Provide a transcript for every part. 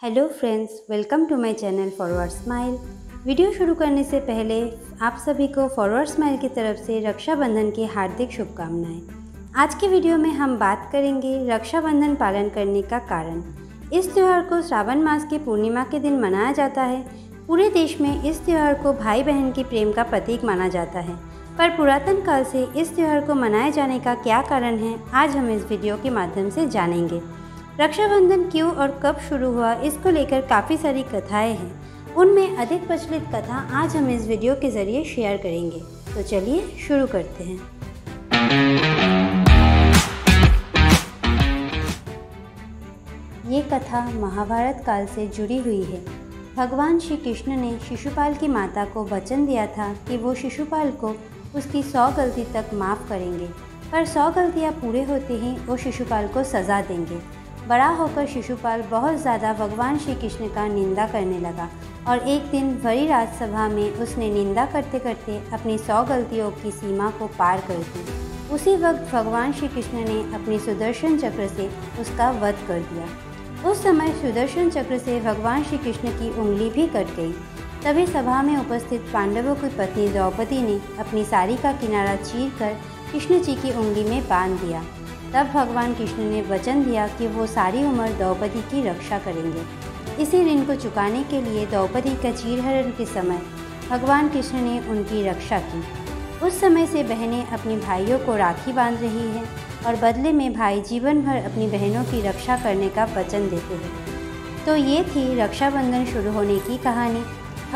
Hello friends, welcome to my channel forward smile. Video शुरू करने से पहले आप सभी को फॉरवर्ड स्माइल की तरफ से रक्षाबंधन की हार्दिक शुभकामनाएं। आज की वीडियो में हम बात करेंगे रक्षाबंधन पालन करने का कारण। इस त्यौहार को श्रावण मास की पूर्णिमा के दिन मनाया जाता है। पूरे देश में इस त्यौहार को भाई बहन की प्रेम का प्रतीक माना जाता है, पर पुरातन काल से इस त्यौहार को मनाए जाने का क्या कारण है, आज हम इस वीडियो के माध्यम से जानेंगे। रक्षाबंधन क्यों और कब शुरू हुआ, इसको लेकर काफ़ी सारी कथाएं हैं। उनमें अधिक प्रचलित कथा आज हम इस वीडियो के ज़रिए शेयर करेंगे। तो चलिए शुरू करते हैं। ये कथा महाभारत काल से जुड़ी हुई है। भगवान श्री कृष्ण ने शिशुपाल की माता को वचन दिया था कि वो शिशुपाल को उसकी 100 गलती तक माफ़ करेंगे, पर 100 गलतियाँ पूरे होते ही वो शिशुपाल को सज़ा देंगे। बड़ा होकर शिशुपाल बहुत ज़्यादा भगवान श्री कृष्ण का निंदा करने लगा और एक दिन बड़ी राजसभा में उसने निंदा करते करते अपनी 100 गलतियों की सीमा को पार कर दी। उसी वक्त भगवान श्री कृष्ण ने अपनी सुदर्शन चक्र से उसका वध कर दिया। उस समय सुदर्शन चक्र से भगवान श्री कृष्ण की उंगली भी कट गई। तभी सभा में उपस्थित पांडवों की पत्नी द्रौपदी ने अपनी साड़ी का किनारा चीरकर कृष्ण जी की उंगली में बांध दिया। तब भगवान कृष्ण ने वचन दिया कि वो सारी उम्र द्रौपदी की रक्षा करेंगे। इसी ऋण को चुकाने के लिए द्रौपदी का चीरहरण के समय भगवान कृष्ण ने उनकी रक्षा की। उस समय से बहनें अपनी भाइयों को राखी बांध रही हैं और बदले में भाई जीवन भर अपनी बहनों की रक्षा करने का वचन देते हैं। तो ये थी रक्षाबंधन शुरू होने की कहानी।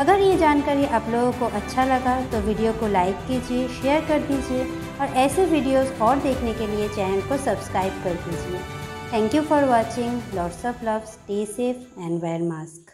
अगर ये जानकारी आप लोगों को अच्छा लगा तो वीडियो को लाइक कीजिए, शेयर कर दीजिए और ऐसे वीडियोस और देखने के लिए चैनल को सब्सक्राइब कर दीजिए। Thank you for watching. Lots of love, stay safe and wear mask.